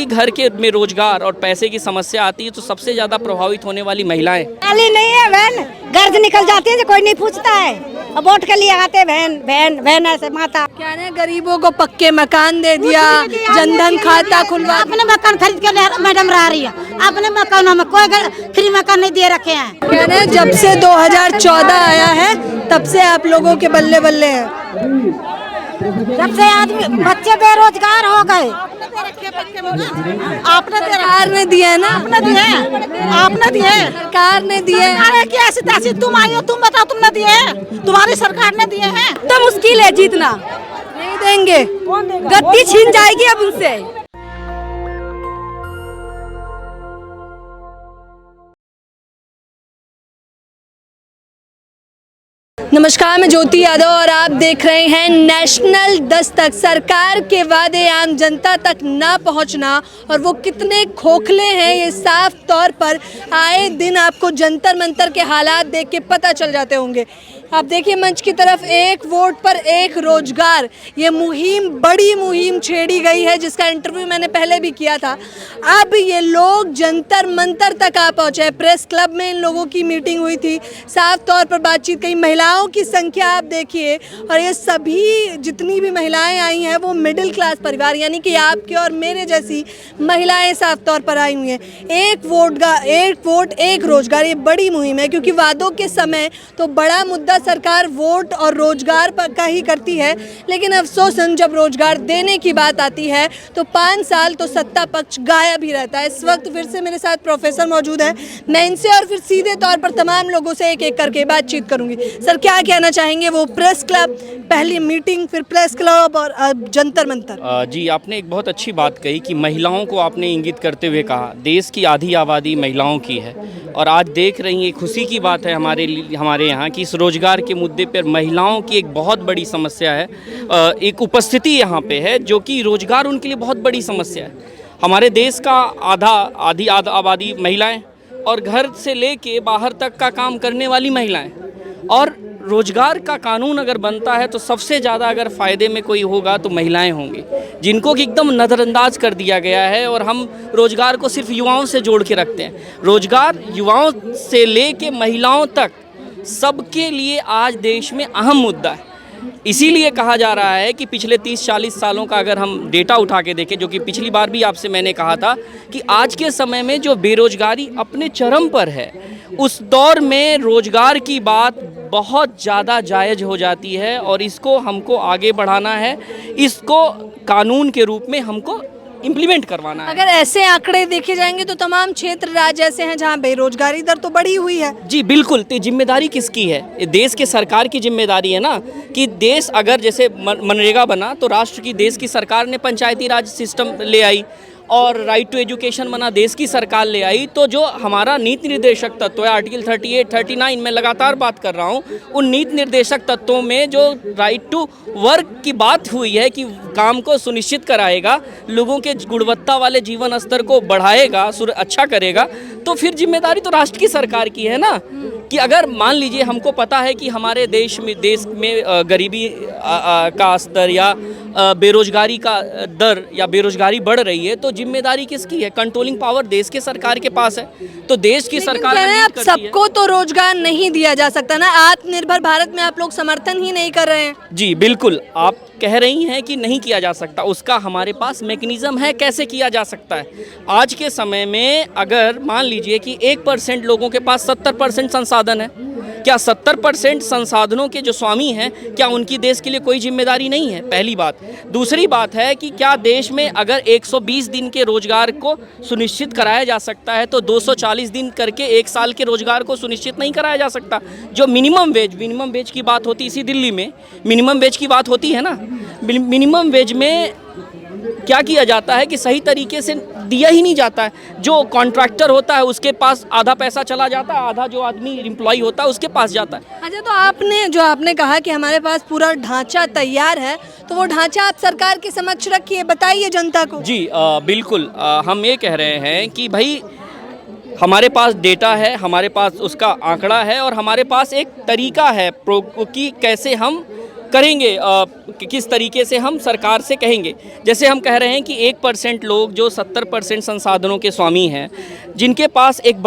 घर के में रोजगार और पैसे की समस्या आती है तो सबसे ज्यादा प्रभावित होने वाली महिलाएं। खाली नहीं है बहन, घर से निकल जाती है तो कोई नहीं पूछता है। अब वोट के लिए आते बहन बहन बहन ऐसे माता। क्या ना गरीबों को पक्के मकान दे दिया, जनधन खाता खुलवा। अपने मकान खरीद के मैडम रह रही है, अपने मकानों में कोई फ्री मकान नहीं दे रखे हैं। क्या ना जब से 2014 आया है तब से आप लोगों के बल्ले बल्ले हैं। जब से आदमी बच्चे बेरोजगार हो गए। आपने सरकार ने दिया है ना, आपने दिए, आपने दिए, सरकार ने दिए। अरे की ऐसी तैसी तुम आई हो, तुम बताओ तुमने दिए, तुम्हारी सरकार ने दिए हैं। तो मुश्किल है जीतना, नहीं देंगे, गद्दी छीन जाएगी अब उनसे। नमस्कार, मैं ज्योति यादव और आप देख रहे हैं नेशनल दस्तक। सरकार के वादे आम जनता तक ना पहुंचना और वो कितने खोखले हैं ये साफ तौर पर आए दिन आपको जंतर मंतर के हालात देख के पता चल जाते होंगे। आप देखिए मंच की तरफ, एक वोट पर एक रोजगार, ये मुहिम बड़ी मुहिम छेड़ी गई है जिसका इंटरव्यू मैंने पहले भी किया था। अब ये लोग जंतर मंतर तक आ पहुँचे। प्रेस क्लब में इन लोगों की मीटिंग हुई थी, साफ तौर पर बातचीत कई महिलाओं की संख्या आप देखिए, और ये सभी जितनी भी महिलाएं आई हैं वो मिडिल क्लास परिवार यानी कि आपके और मेरे जैसी महिलाएं साफ तौर पर आई हुई हैं। एक वोट एक रोजगार, ये बड़ी मुहिम है क्योंकि वादों के समय तो बड़ा मुद्दा सरकार वोट और रोजगार पर का ही करती है, लेकिन अफसोसन जब रोजगार देने की बात आती है तो 5 साल तो सत्ता पक्ष गायब ही रहता है। इस वक्त फिर से मेरे साथ प्रोफेसर मौजूद है, मैं इनसे और फिर सीधे तौर पर तमाम लोगों से एक एक करके बातचीत करूंगी। सर क्या कहना चाहेंगे? वो प्रेस क्लब, पहली मीटिंग, फिर प्रेस क्लब और जंतर मंतर। जी, आपने एक बहुत अच्छी बात कही कि महिलाओं को आपने इंगित करते हुए कहा, देश की आधी आबादी महिलाओं की है और आज देख रही हैं, खुशी की बात है हमारे यहाँ कि इस रोजगार के मुद्दे पर महिलाओं की एक बहुत बड़ी समस्या है, एक उपस्थिति यहाँ पे है जो कि रोजगार उनके लिए बहुत बड़ी समस्या है। हमारे देश का आधी आबादी महिलाएं और घर से लेके बाहर तक का काम करने वाली महिलाएं, और रोजगार का कानून अगर बनता है तो सबसे ज़्यादा अगर फ़ायदे में कोई होगा तो महिलाएं होंगी, जिनको कि एकदम नज़रअंदाज कर दिया गया है। और हम रोजगार को सिर्फ युवाओं से जोड़ के रखते हैं। रोजगार युवाओं से लेके महिलाओं तक सबके लिए आज देश में अहम मुद्दा है। इसीलिए कहा जा रहा है कि पिछले 30-40 सालों का अगर हम डेटा उठा के देखें, जो कि पिछली बार भी आपसे मैंने कहा था कि आज के समय में जो बेरोजगारी अपने चरम पर है, उस दौर में रोजगार की बात बहुत ज़्यादा जायज़ हो जाती है और इसको हमको आगे बढ़ाना है, इसको कानून के रूप में हमको इम्प्लीमेंट करवाना है। अगर ऐसे आंकड़े देखे जाएंगे तो तमाम क्षेत्र राज्य ऐसे हैं जहां बेरोजगारी दर तो बढ़ी हुई है। जी बिल्कुल, तो जिम्मेदारी किसकी है? ये देश के सरकार की जिम्मेदारी है ना, कि देश अगर जैसे मनरेगा बना तो राष्ट्र की, देश की सरकार ने पंचायती राज सिस्टम ले आई और राइट टू एजुकेशन बना, देश की सरकार ले आई। तो जो हमारा नीति निर्देशक तत्व है, आर्टिकल 38, 39 में लगातार बात कर रहा हूँ, उन नीति निर्देशक तत्वों में जो राइट टू वर्क की बात हुई है कि काम को सुनिश्चित कराएगा, लोगों के गुणवत्ता वाले जीवन स्तर को बढ़ाएगा, अच्छा करेगा, तो फिर जिम्मेदारी तो राष्ट्र की सरकार की है ना। कि अगर मान लीजिए हमको पता है कि हमारे देश में गरीबी का स्तर या बेरोजगारी का दर या बेरोजगारी बढ़ रही है, तो जिम्मेदारी किसकी है? कंट्रोलिंग पावर देश के सरकार के पास है। तो देश की सरकार अब सबको तो रोजगार नहीं दिया जा सकता ना। आत्मनिर्भर भारत में आप लोग समर्थन ही नहीं कर रहे हैं। जी बिल्कुल, आप कह रही हैं कि नहीं किया जा सकता, उसका हमारे पास मैकेनिज्म है कैसे किया जा सकता है। आज के समय में अगर मान लीजिए कि 1% लोगों के पास 70% संसाधन है, क्या 70% संसाधनों के जो स्वामी हैं, क्या उनकी देश के लिए कोई जिम्मेदारी नहीं है? पहली बात। दूसरी बात है कि क्या देश में अगर 120 दिन के रोजगार को सुनिश्चित कराया जा सकता है तो 240 दिन करके 1 साल के रोजगार को सुनिश्चित नहीं कराया जा सकता? जो मिनिमम वेज की बात होती, इसी दिल्ली में मिनिमम वेज की बात होती है ना, मिनिमम वेज में क्या किया जाता है कि सही तरीके से दिया ही नहीं जाता है। जो कॉन्ट्रैक्टर होता है उसके पास आधा पैसा चला जाता है, आधा जो आदमी एम्प्लॉय होता है उसके पास जाता है। अच्छा, तो आपने कहा कि हमारे पास पूरा ढांचा तैयार है, तो वो ढांचा आप सरकार के समक्ष रखिए, बताइए जनता को। जी बिल्कुल, हम ये कह रहे हैं कि भाई हमारे पास डेटा है, हमारे पास उसका आंकड़ा है और हमारे पास एक तरीका है कि कैसे हम करेंगे किस तरीके से हम सरकार से कहेंगे। जैसे हम कह रहे हैं कि 1% लोग जो 70% संसाधनों के स्वामी हैं, जिनके पास एक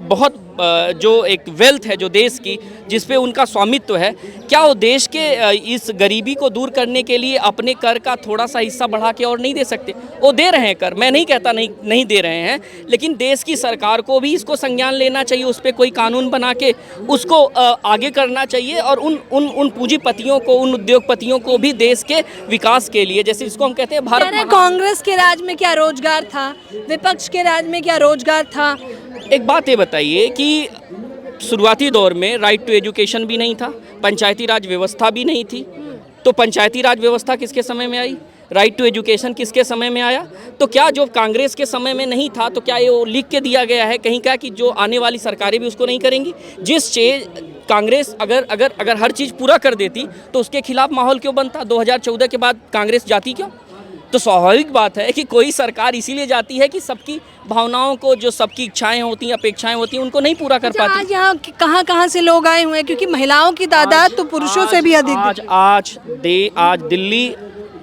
बहुत जो एक वेल्थ है जो देश की, जिस पे उनका स्वामित्व है, क्या वो देश के इस गरीबी को दूर करने के लिए अपने कर का थोड़ा सा हिस्सा बढ़ा के और नहीं दे सकते? वो दे रहे हैं कर, मैं नहीं कहता नहीं दे रहे हैं, लेकिन देश की सरकार को भी इसको संज्ञान लेना चाहिए, उस पर कोई कानून बना के उसको आगे करना चाहिए और उन पूंजीपतियों को, उन उद्योगपतियों को भी देश के विकास के लिए, जैसे इसको हम कहते हैं भारत। कांग्रेस के राज में क्या रोजगार था, विपक्ष के राज में क्या रोजगार था? एक बात ये बताइए कि शुरुआती दौर में राइट टू एजुकेशन भी नहीं था, पंचायती राज व्यवस्था भी नहीं थी, तो पंचायती राज व्यवस्था किसके समय में आई? राइट टू एजुकेशन किसके समय में आया? तो क्या जो कांग्रेस के समय में नहीं था, तो क्या ये वो लिख के दिया गया है कहीं का कि जो आने वाली सरकारें भी उसको नहीं करेंगी? जिस चीज़ कांग्रेस अगर हर चीज़ पूरा कर देती तो उसके खिलाफ माहौल क्यों बनता? 2014 के बाद कांग्रेस जाती क्यों? तो स्वाभाविक बात है कि कोई सरकार इसीलिए जाती है कि सबकी भावनाओं को, जो सबकी इच्छाएं होती हैं, अपेक्षाएं होती हैं, उनको नहीं पूरा कर पाती। आज यहाँ कहाँ से लोग आए हुए हैं, क्योंकि महिलाओं की तादाद तो पुरुषों से भी अधिक। आज दिल्ली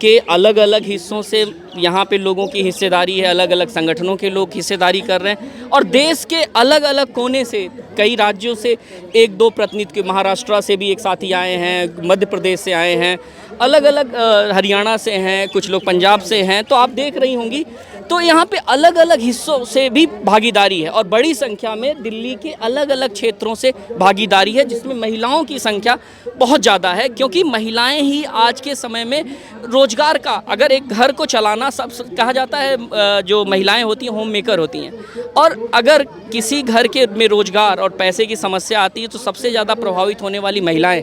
के अलग अलग हिस्सों से यहाँ पे लोगों की हिस्सेदारी है, अलग अलग संगठनों के लोग हिस्सेदारी कर रहे हैं, और देश के अलग अलग कोने से, कई राज्यों से 1-2 प्रतिनिधि, महाराष्ट्र से भी एक साथी आए हैं, मध्य प्रदेश से आए हैं, अलग अलग हरियाणा से हैं, कुछ लोग पंजाब से हैं। तो आप देख रही होंगी, तो यहाँ पे अलग अलग हिस्सों से भी भागीदारी है, और बड़ी संख्या में दिल्ली के अलग अलग क्षेत्रों से भागीदारी है, जिसमें महिलाओं की संख्या बहुत ज़्यादा है, क्योंकि महिलाएं ही आज के समय में रोजगार का, अगर एक घर को चलाना, सब कहा जाता है जो महिलाएं होती हैं होम मेकर होती हैं, और अगर किसी घर के में रोजगार और पैसे की समस्या आती है तो सबसे ज़्यादा प्रभावित होने वाली महिलाएं।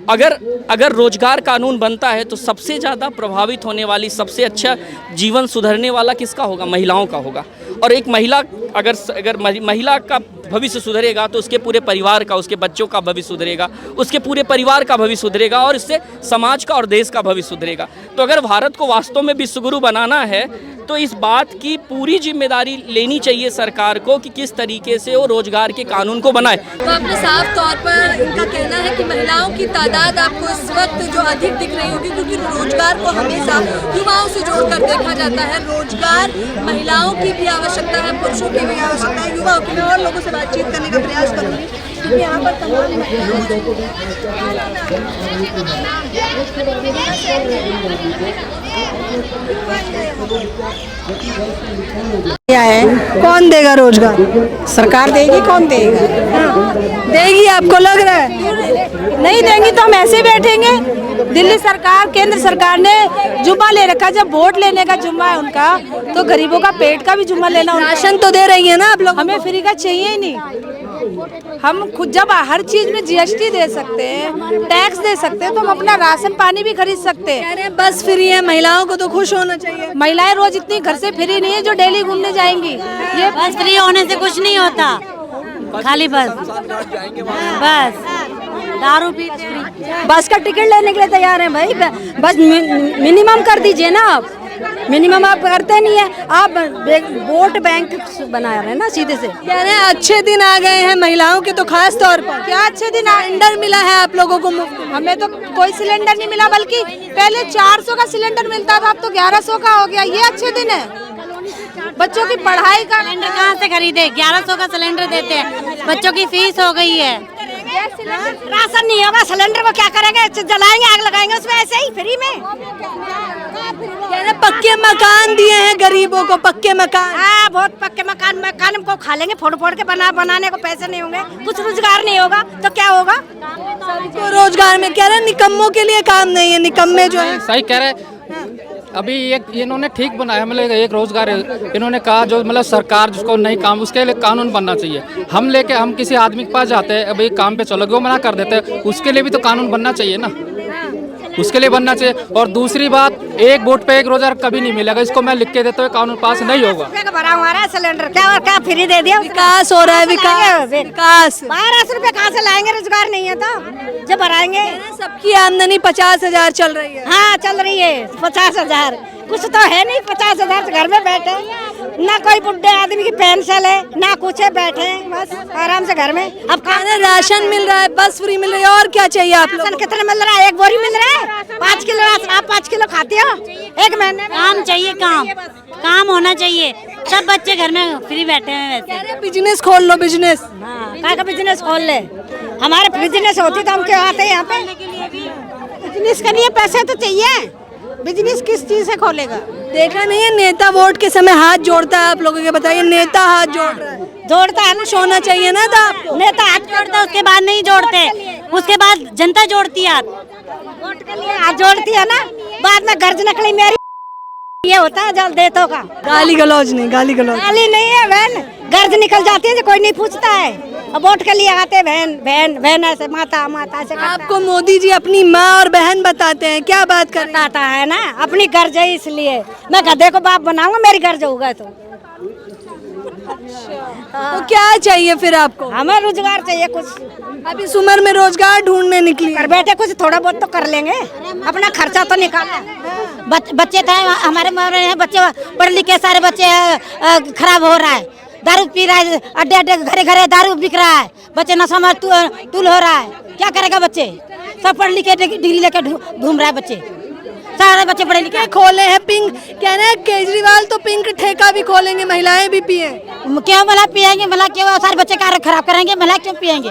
अगर रोजगार कानून बनता है तो सबसे ज़्यादा प्रभावित होने वाली, सबसे अच्छा जीवन सुधरने वाला किसका होगा? महिलाओं का होगा। और एक महिला, अगर महिला का भविष्य सुधरेगा तो उसके पूरे परिवार का, उसके बच्चों का भविष्य सुधरेगा, उसके पूरे परिवार का भविष्य सुधरेगा, और इससे समाज का और देश का भविष्य सुधरेगा। तो अगर भारत को वास्तव में विश्वगुरु बनाना है तो इस बात की पूरी जिम्मेदारी लेनी चाहिए सरकार को कि किस तरीके से वो रोजगार के कानून को बनाए। तो आपने साफ तौर पर इनका कहना है कि महिलाओं की तादाद आपको इस वक्त जो अधिक दिख रही होगी, क्योंकि रोजगार को हमेशा युवाओं से जोड़कर देखा जाता है। रोजगार महिलाओं की भी आवश्यकता है, पुरुषों की भी आवश्यकता है, युवाओं की भी। और लोगों से बातचीत करने का प्रयास करूँगी, क्योंकि यहाँ पर तमाम क्या है? कौन देगा रोजगार? सरकार देगी, कौन देगा? देगी, आपको लग रहा है? नहीं देंगी तो हम ऐसे ही बैठेंगे। दिल्ली सरकार, केंद्र सरकार ने जुम्मा ले रखा, जब वोट लेने का जुम्मा है उनका, तो गरीबों का पेट का भी जुम्मा लेना। राशन तो दे रही है ना आप लोग? हमें फ्री का चाहिए ही नहीं। हम खुद जब हर चीज में जीएसटी दे सकते हैं, टैक्स दे सकते हैं, तो हम अपना राशन पानी भी खरीद सकते हैं। कह रहे हैं बस फ्री है, महिलाओं को तो खुश होना चाहिए। महिलाएं रोज इतनी घर से फ्री नहीं है जो डेली घूमने जाएंगी। ये बस फ्री होने से कुछ नहीं होता, खाली बस दारू पी बस का टिकट लेने के लिए तैयार हैं भाई। बस मिनिमम कर दीजिए ना आप। मिनिमम आप करते नहीं है, आप वोट बैंक बना रहे हैं ना सीधे से। कह रहे हैं अच्छे दिन आ गए हैं महिलाओं के, तो खास तौर पर क्या अच्छे दिन सिलेंडर मिला है आप लोगों को मुफ्त? हमें तो कोई सिलेंडर नहीं मिला, बल्कि पहले 400 का सिलेंडर मिलता था, अब तो 1100 का हो गया। ये अच्छे दिन है। बच्चों की पढ़ाई का सिलेंडर कहाँ से खरीदे? 1100 का सिलेंडर देते हैं, बच्चों की फीस हो गई है। राशन नहीं होगा, सिलेंडर को क्या करेंगे? जलाएंगे, आग लगाएंगे उसमें ऐसे ही फ्री में। पक्के मकान दिए हैं गरीबों को, पक्के मकान। हाँ, बहुत पक्के मकान को खा लेंगे, फोड़ के बनाने को पैसे नहीं होंगे, कुछ रोजगार नहीं होगा तो क्या होगा? सबको रोजगार में कह रहे हैं, निकम्मों के लिए काम नहीं है, निकम्मे जो है। सही कह रहे। अभी एक इन्होंने ठीक बनाया, मतलब एक रोजगार इन्होंने कहा, जो मतलब सरकार जिसको नहीं काम, उसके लिए कानून बनना चाहिए। हम किसी आदमी के पास जाते हैं, अभी काम पे चलोगे, वो मना कर देते हैं, उसके लिए भी तो कानून बनना चाहिए ना, उसके लिए बनना चाहिए। और दूसरी बात, एक वोट पे एक रोजगार कभी नहीं मिलेगा, इसको मैं लिख के देता हूँ, कानून पास नहीं होगा। भरा हुआ है सिलेंडर, क्या फ्री दे दिया? विकास हो रहा है, विकास। 1200 रुपए कहाँ से लाएंगे? रोजगार नहीं है तो जब भराएंगे। सबकी आमदनी 50,000 चल रही है। हाँ, चल रही है 50,000। कुछ तो है नहीं, 50,000 से घर में बैठे, ना कोई बुढ़े आदमी की पेंशन है ना कुछ है, बैठे हैं बस आराम से घर में। अब खाना राशन मिल रहा है, बस फ्री मिल रही है, और क्या चाहिए आप लोग? राशन कितने मिल रहा है? 1 बोरी मिल रहा है, 5 किलो राशन। आप 5 किलो खाती हो 1 महीने में? काम चाहिए, काम होना चाहिए। सब बच्चे घर में फ्री बैठे हैं वैसे। अरे बिजनेस खोल लो, बिजनेस। काय का बिजनेस खोल ले? हमारे बिजनेस होती तो हम क्यों आते यहाँ पे? बिजनेस के लिए पैसे तो चाहिए, बिजनेस किस चीज से खोलेगा? देखा नहीं है नेता वोट के समय हाथ जोड़ता है, आप लोगों के बताइए, नेता हाथ जोड़ रहा है, जोड़ता है ना, खुश होना चाहिए ना था आपको। नेता हाथ जोड़ते उसके बाद नहीं जोड़ते, उसके बाद जनता जोड़ती है। वोट के लिए हाथ जोड़ती है ना, बाद में गर्ज निकली मेरी, ये होता है जल देतों का। गाली गलौज नहीं, गाली गलौज गाली नहीं है बहन, गर्ज निकल जाती है, कोई नहीं पूछता है। अब वोट के लिए आते बहन बहन बहन ऐसे, माता माता से आपको मोदी जी अपनी माँ और बहन बताते हैं, क्या बात कर आता है ना, अपनी गर्ज है इसलिए। मैं गधे को बाप बनाऊंगा, मेरी गर्ज होगा तो। तो क्या चाहिए फिर आपको? हमें रोजगार चाहिए कुछ, अब इस उम्र में रोजगार ढूंढने निकली कर बैठे कुछ थोड़ा बहुत तो कर लेंगे, अपना खर्चा तो निकालना। बच्चे थे हमारे बच्चे पढ़े लिखे सारे बच्चे खराब हो रहा है, दारू पी रहा है, अड्डे अड्डे घरे घरे दारू बिक रहा है, बच्चे नशा में टूल हो रहा है। क्या करेगा बच्चे? सब पढ़ लिखे डिग्री लेके घूम रहा है बच्चे, सारे बच्चे पढ़े लिखे। खोले हैं पिंक, कहना है केजरीवाल तो पिंक ठेका भी खोलेंगे, महिलाएं भी पिए। क्यों भला पियेंगे? भला क्यों सारे बच्चे का खराब करेंगे? भला क्यों पियेंगे?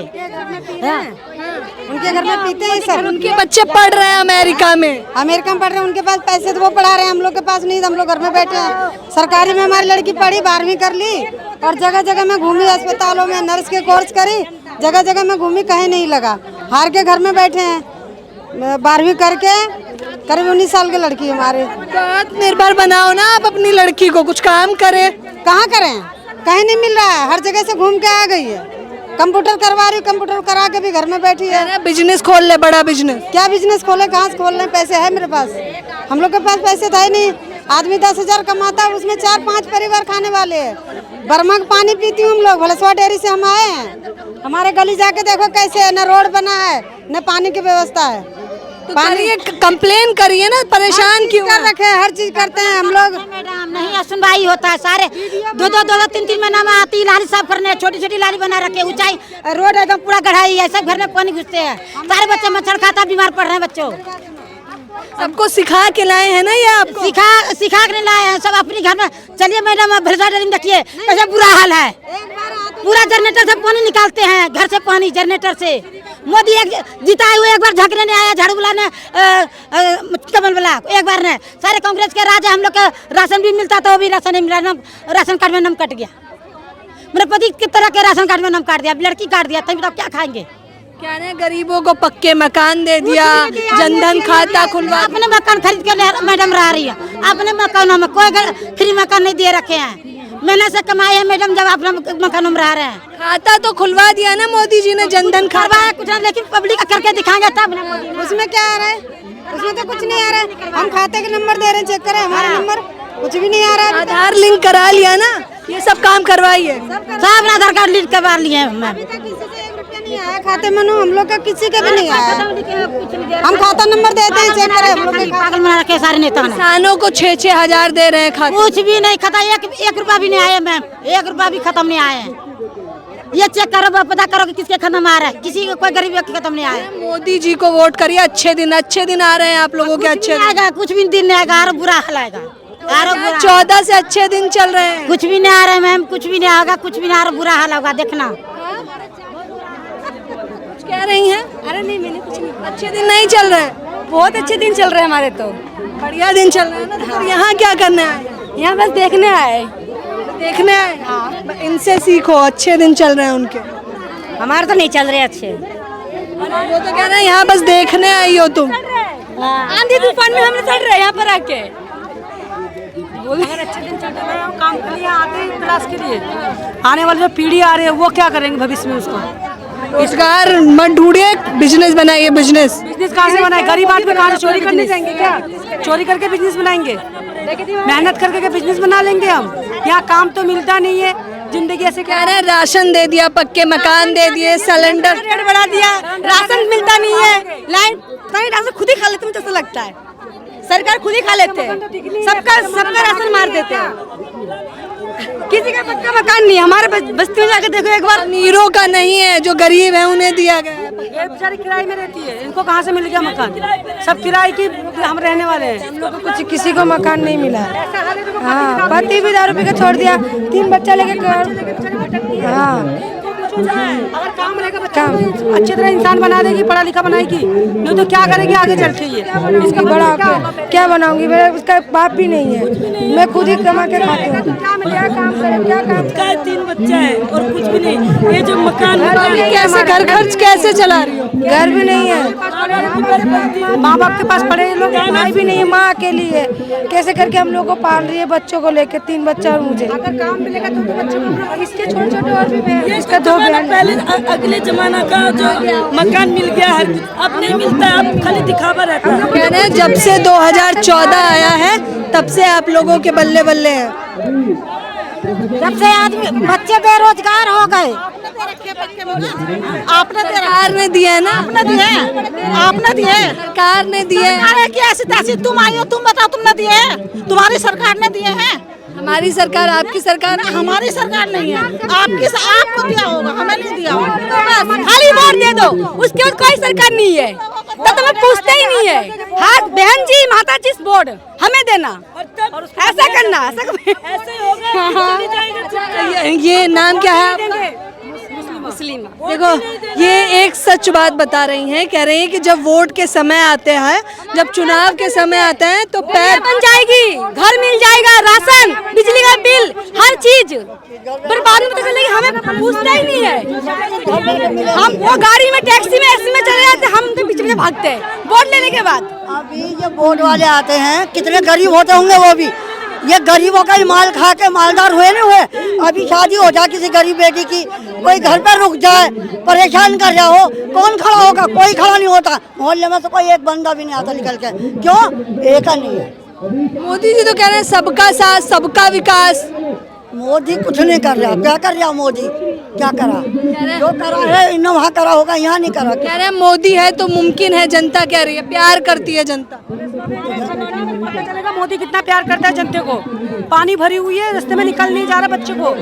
उनके घर में पीते हैं सर, उनके बच्चे पढ़ रहे हैं अमेरिका में, अमेरिका में पढ़ रहे हैं, उनके पास पैसे तो वो पढ़ा रहे हैं, हम लोग के पास नहीं, हम लोग घर में बैठे हैं। सरकारी में हमारी लड़की पढ़ी, 12वीं कर ली, और जगह जगह में घूमी, अस्पतालों में नर्स के कोर्स करी, जगह जगह में घूमी, कहीं नहीं लगा, हार के घर में बैठे हैं। 12वीं करके करीब 19 साल की लड़की हमारे। निर्भर बनाओ ना आप अपनी लड़की को, कुछ काम करे। कहाँ करें, कहीं नहीं मिल रहा है, हर जगह से घूम के आ गई है। कंप्यूटर करवा रही, कंप्यूटर करा के भी घर में बैठी है। बिजनेस खोल ले, बड़ा बिजनेस। क्या बिजनेस खोले, कहाँ से खोल रहे? पैसे है मेरे पास, हम लोग के पास पैसे था ही नहीं। आदमी 10,000 कमाता है, उसमें 4-5 परिवार खाने वाले हैं। बर्मा का पानी पीती हूँ हम लोग, भलसवा डेयरी से हम आए हैं। हमारे गली जाके देखो कैसे है, न रोड बना है न पानी की व्यवस्था है। तो पानी कंप्लेन करिए ना, परेशान क्यों कर रखे हैं, हर चीज करते हैं हम लोग। मैडम नहीं सुनवाई होता है, सारे 2-2, 3-3 महीना में आती लाली साफ करने, छोटी छोटी लाली बना रखे, ऊंचाई रोड एकदम पूरा गढ़ाई है, सब घर में पानी घुसते हैं, सारे बच्चे मच्छर खाता, बीमार पड़ रहे हैं बच्चों। सबको सिखा के लाए हैं ना ये आपको? सिखा के लाए हैं सब अपने घर में। चलिए मैडम आप भलसा डेयरी में देखिए कैसे बुरा हाल है, पूरा जनरेटर से पानी निकालते हैं, घर से पानी जनरेटर से। मोदी एक जीता हुए एक बार झांकने नहीं आया, झाड़ू वाला ने कमल वाला एक बार ने, सारे कांग्रेस के राज है। हम लोग का राशन भी मिलता तो वो भी राशन नहीं मिला, राशन कार्ड में नाम कट गया। मेरे पति किस तरह के राशन कार्ड में नाम काट दिया, लड़की काट दिया, तभी तो क्या खाएंगे? क्या ना गरीबों को पक्के मकान दे दिया, जनधन खाता खुलवा। अपने मकान खरीद के मैडम रह रही है, अपने मकानों में कोई फ्री मकान नहीं दे रखे हैं, मेहनत से कमाए हैं मैडम, जब अपने मकानों में रह रहे हैं। खाता तो खुलवा दिया ना मोदी जी ने, जनधन करवाया कुछ, लेकिन पब्लिक करके दिखाएंगे तब ना। उसमें क्या आ रहा है? उसमें तो कुछ नहीं आ रहा है। हम खाते के नंबर दे रहे हैं, चेक करें हमारा नंबर, कुछ भी नहीं आ रहा है। आधार लिंक करा लिया ना, ये सब काम करवाइए। सब आधार कार्ड लिंक करवा लिए हैं मैम। नहीं आया खाते में, हम लोग का किसी का भी नहीं आया। हम खाता नंबर देते हैं, चेक करें। हम लोग पागल बना रखे सारे नेता ने। किसानों को 6-6 हजार दे रहे हैं खाते, कुछ भी नहीं खाता, एक रुपया भी नहीं आया मैम, 1 रुपया भी खत्म नहीं आए हैं। ये चेक करो, पता करो कि किसके खत्म आ रहा है, किसी को कोई गरीब व्यक्ति खत्म नहीं आया। मोदी जी को वोट करिए, अच्छे दिन आ रहे हैं आप लोगों के, अच्छे दिन आएगा, कुछ भी दिन नहीं आएगा, और बुरा हाल आएगा। 14 से अच्छे दिन चल रहे हैं, कुछ भी नहीं आ रहा है मैम, कुछ भी नहीं आएगा, कुछ भी नहीं आ रहा, बुरा हाल होगा, देखना। कह रही हैं? अरे नहीं, मैंने कुछ नहीं। अच्छे दिन नहीं चल रहे हैं, बहुत अच्छे दिन चल रहे हैं हमारे तो, बढ़िया दिन चल रहे हैं ना। तो यहाँ क्या करने आए? यहाँ बस देखने आए। देखने आए? इनसे सीखो, अच्छे दिन चल रहे हैं उनके। हमारे तो नहीं चल रहे अच्छे। वो तो कह रहे हैं यहाँ बस देखने आई हो तुम। आंधी तूफान में हमने चल रहे हैं यहाँ पर आके। अगर अच्छे दिन चल रहे हैं, काम के लिए आते हैं, क्लास के लिए। आने वाली जो पीढ़ी आ रही है वो क्या करेंगे भविष्य में? उसको रोजगार मत ढूंढिए, बिजनेस बनाइए। बिजनेस कहाँ से बनाए? गरीब आदमी कहाँ से चोरी करने जाएंगे क्या? चोरी करके बिजनेस बनाएंगे? मेहनत करके बिजनेस बना लेंगे हम? यहाँ काम तो मिलता नहीं है, जिंदगी ऐसे कह रहे हैं राशन दे दिया, पक्के मकान दे दिए, सिलेंडर रेट बढ़ा दिया, राशन मिलता नहीं है, लाइन राशन खुद ही खा लेते हैं जैसा लगता है। सरकार खुद ही खा लेते हैं, सबका राशन मार देते हैं। किसी का पक्का मकान नहीं है। हमारे बस्ती में जाके देखो एक बार, नीरों का नहीं है, जो गरीब है उन्हें दिया गया है। ये बेचारी किराए में रहती है, इनको कहाँ से मिल गया मकान? सब किराए की हम रहने वाले हैं। हम लोग को कुछ किसी को मकान नहीं मिला। हाँ, पति भी दारू पी के छोड़ दिया, 3 बच्चा लेके। हाँ, अगर काम रहेगा काम अच्छी तरह इंसान बना देगी, पढ़ा लिखा बनाएगी, नहीं तो क्या करेगी आगे चल के? ये इसका बड़ा क्या बनाऊंगी? मेरा उसका बाप भी नहीं है, मैं खुद ही कमा के खाती हूँ। क्या काम करें, क्या काम करें? 3 बच्चे हैं और कुछ भी नहीं। ये जो मकान कैसे घर खर्च कैसे चला रही हो? घर भी नहीं है, माँ बाप के पास पड़े लोग, भाई भी नहीं है, माँ अकेली है। कैसे करके हम लोग को पाल रही है, बच्चों को लेके 3 बच्चा और मुझे। अगर काम मिलेगा तो बच्चों को, इसके छोटे-छोटे और भी बहन, इसका 2 बहन। पहले अगले जमाना का जो मकान मिल गया है, अब नहीं मिलता है, अब खाली दिखावा रहता है। कह रहे हैं जब से 2014 आया है तब से आप लोगों के बल्ले बल्ले हैं। जब से आदमी बच्चे बेरोजगार हो गए, आपने सरकार ने दिया है ना, आपने दिए सरकार ने दिए हैं। अरे कि ऐसी तैसी तुम आई हो, तुम बताओ तुमने दिए? तुम्हारी सरकार ने दिए हैं। हमारी सरकार, आपकी सरकार, हमारी सरकार नहीं है, आपको दिया होगा, हमें नहीं दिया होगा। खाली वोट दे दो, उसके बाद कोई सरकार नहीं है, तो तुम्हें पूछते ही नहीं है। हाँ बहन जी, माता जी, वोट हमें देना, ऐसा करना, ऐसे होगा। ये नाम क्या है आपका? मुस्लिम। देखो, ये एक सच बात बता रही हैं, कह रही हैं कि जब वोट के समय आते हैं, जब चुनाव के समय आते हैं तो पैर बन जाएगी, घर मिल जाएगा, राशन, बिजली का बिल, हर चीज। पर बाद में पता चलेगी हमें पूछता ही नहीं है। हम वो गाड़ी में, टैक्सी में, ऐसे में चले जाते, हम तो पीछे भागते हैं वोट लेने के बाद। अभी ये वोट वाले आते हैं, कितने गरीब होते होंगे वो भी। ये गरीबों का ही माल खा के मालदार हुए नहीं हुए। अभी शादी हो जाए किसी गरीब बेटी की, कोई घर पर रुक जाए, परेशान कर रहा हो, कौन खड़ा होगा? कोई खड़ा नहीं होता। मोहल्ले में से कोई एक बंदा भी नहीं आता निकल के। क्यों? एक नहीं है। मोदी जी तो कह रहे हैं सबका साथ सबका विकास। मोदी कुछ नहीं कर रहा। क्या कर रहा मोदी? क्या करा? जो करा है इन्होंने वहाँ करा होगा, यहाँ नहीं करा। कह रहे हैं मोदी है तो मुमकिन है, जनता कह रही है, प्यार करती है जनता। पता चलेगा मोदी कितना प्यार करता है जनता को। पानी भरी हुई है, रास्ते में निकल नहीं जा रहा बच्चे को,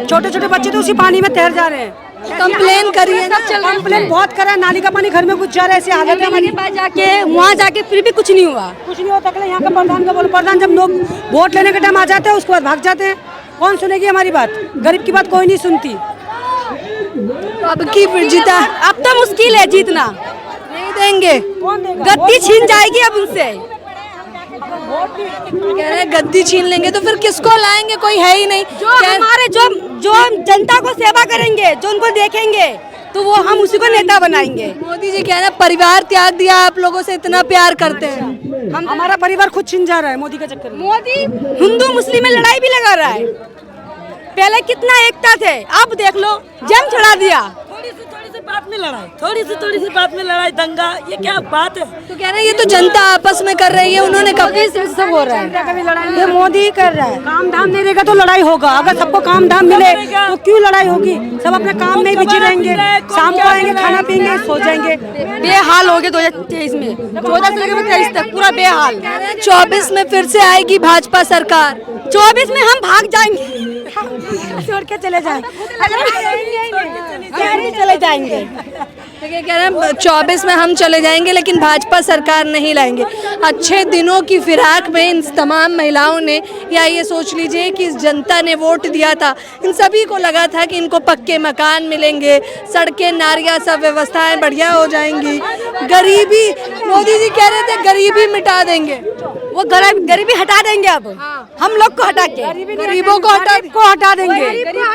छोटे छोटे बच्चे तो उसी पानी में तैर जा रहे हैं। कंप्लेन करिए ना, कंप्लेन बहुत करा, नाली का पानी घर में घुस जा रहा है, ऐसी हालत है हमारे पास जाके, वहाँ जाके फिर भी कुछ नहीं हुआ। कुछ नहीं होता। यहाँ का प्रधान का बोलो, प्रधान जब लोग वोट लेने के टाइम आ जाते हैं उसके बाद भाग जाते हैं। कौन सुनेगी हमारी बात? गरीब की बात कोई नहीं सुनती। अब की जीता, अब तो मुश्किल है जीतना, नहीं देंगे, गद्दी छीन जाएगी अब उनसे। कह रहे हैं गद्दी छीन लेंगे तो फिर किसको लाएंगे? कोई है ही नहीं। जो जनता को सेवा करेंगे, जो उनको देखेंगे, तो वो हम उसी को नेता बनाएंगे। मोदी जी कह रहे हैं परिवार त्याग दिया, आप लोगों से इतना प्यार करते हैं। हमारा परिवार खुद छिन जा रहा है मोदी के चक्कर में। मोदी हिंदू मुस्लिम में लड़ाई भी लगा रहा है। पहले कितना एकता थे, अब देख लो जंग छड़ा दिया। थोड़ी सी बात में लड़ाई, थोड़ी सी बात में लड़ाई, दंगा, ये क्या बात है? तो कह रहे हैं ये तो जनता आपस में कर रही है, उन्होंने कभी सब हो रहा है। ये मोदी ही कर रहा है। काम धाम नहीं रहेगा तो लड़ाई होगा। अगर सबको काम धाम मिले तो क्यों लड़ाई होगी? सब अपने काम में बिजी रहेंगे, शाम को आएंगे, खाना पीएंगे, सो जाएंगे। बेहाल हो गए 2023 में, 14 से लेकर 23 तक पूरा बेहाल। 24 में फिर से आएगी भाजपा सरकार। 24 में हम भाग जाएंगे, छोड़ के चले जाएंगे, चले जाएंगे। देखिए कह रहे हैं 24 में हम चले जाएंगे लेकिन भाजपा सरकार नहीं लाएंगे। अच्छे दिनों की फिराक में इन तमाम महिलाओं ने, या ये सोच लीजिए कि इस जनता ने वोट दिया था, इन सभी को लगा था कि इनको पक्के मकान मिलेंगे, सड़कें, नालियाँ, सब व्यवस्थाएं बढ़िया हो जाएंगी। गरीबी, मोदी जी कह रहे थे गरीबी मिटा देंगे, वो गरीबी हटा देंगे। अब हम लोग को हटा के गरीबों को हटा देंगे।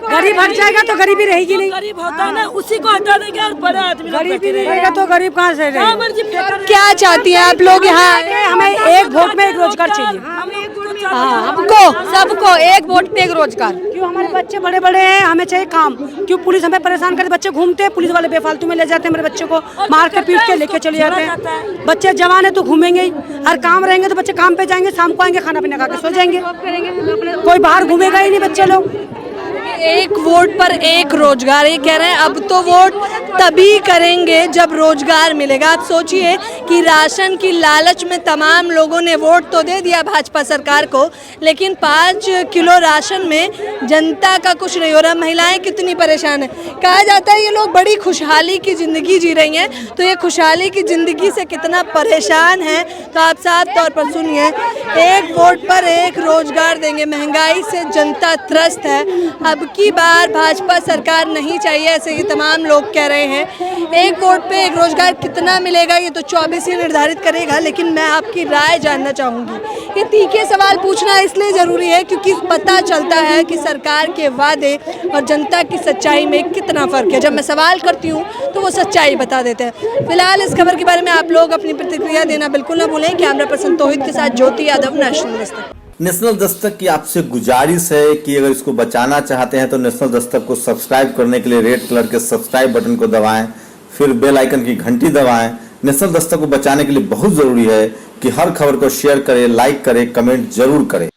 गरीब हट जाएगा तो गरीबी रहेगी नहीं। गरीब होता है ना, उसी को हटा देंगे और बड़ा आदमी गरीबी रहेगा तो गरीब कहाँ से रहेगा? क्या चाहती हैं आप लोग यहाँ? हमें एक वोट में एक रोजगार चाहिए। हमको सबको एक वोट पे एक रोजगार। क्यों? हमारे बच्चे बड़े बड़े हैं, हमें चाहिए काम। क्यों? पुलिस हमें परेशान करते, बच्चे घूमते हैं, पुलिस वाले बेफालतू में ले जाते हैं, मेरे बच्चे को मार के पीट के लेके चले जाते हैं। बच्चे जवान है तो घूमेंगे ही, हर काम रहेंगे तो बच्चे काम पे जाएंगे, शाम को आएंगे, खाना पीना खा के सो जाएंगे। कोई बाहर घूमेगा ही नहीं बच्चे लोग। एक वोट पर एक रोजगार, ये कह रहे हैं अब तो वोट तभी करेंगे जब रोजगार मिलेगा। आप सोचिए कि राशन की लालच में तमाम लोगों ने वोट तो दे दिया भाजपा सरकार को, लेकिन 5 किलो राशन में जनता का कुछ नहीं हो रहा। महिलाएं कितनी परेशान है। कहा जाता है ये लोग बड़ी खुशहाली की ज़िंदगी जी रही हैं, तो ये खुशहाली की ज़िंदगी से कितना परेशान है तो आप साफ तौर पर सुनिए। एक वोट पर एक रोजगार देंगे, महंगाई से जनता त्रस्त है, अब की बार भाजपा सरकार नहीं चाहिए, ऐसे ही तमाम लोग कह रहे हैं। एक वोट पे एक रोजगार कितना मिलेगा ये तो 24 ही निर्धारित करेगा, लेकिन मैं आपकी राय जानना चाहूँगी। ये तीखे सवाल पूछना इसलिए ज़रूरी है क्योंकि पता चलता है कि सरकार के वादे और जनता की सच्चाई में कितना फ़र्क है। जब मैं सवाल करती हूँ तो वो सच्चाई बता देते हैं। फिलहाल इस खबर के बारे में आप लोग अपनी प्रतिक्रिया देना बिल्कुल ना भूलें। कैमरा पर्सन तौहीद के साथ ज्योति यादव, नेशनल दस्तक। नेशनल दस्तक की आपसे गुजारिश है कि अगर इसको बचाना चाहते हैं तो नेशनल दस्तक को सब्सक्राइब करने के लिए रेड कलर के सब्सक्राइब बटन को दबाएं, फिर बेल आइकन की घंटी दबाएं। नेशनल दस्तक को बचाने के लिए बहुत जरूरी है कि हर खबर को शेयर करें, लाइक करें, कमेंट जरूर करें।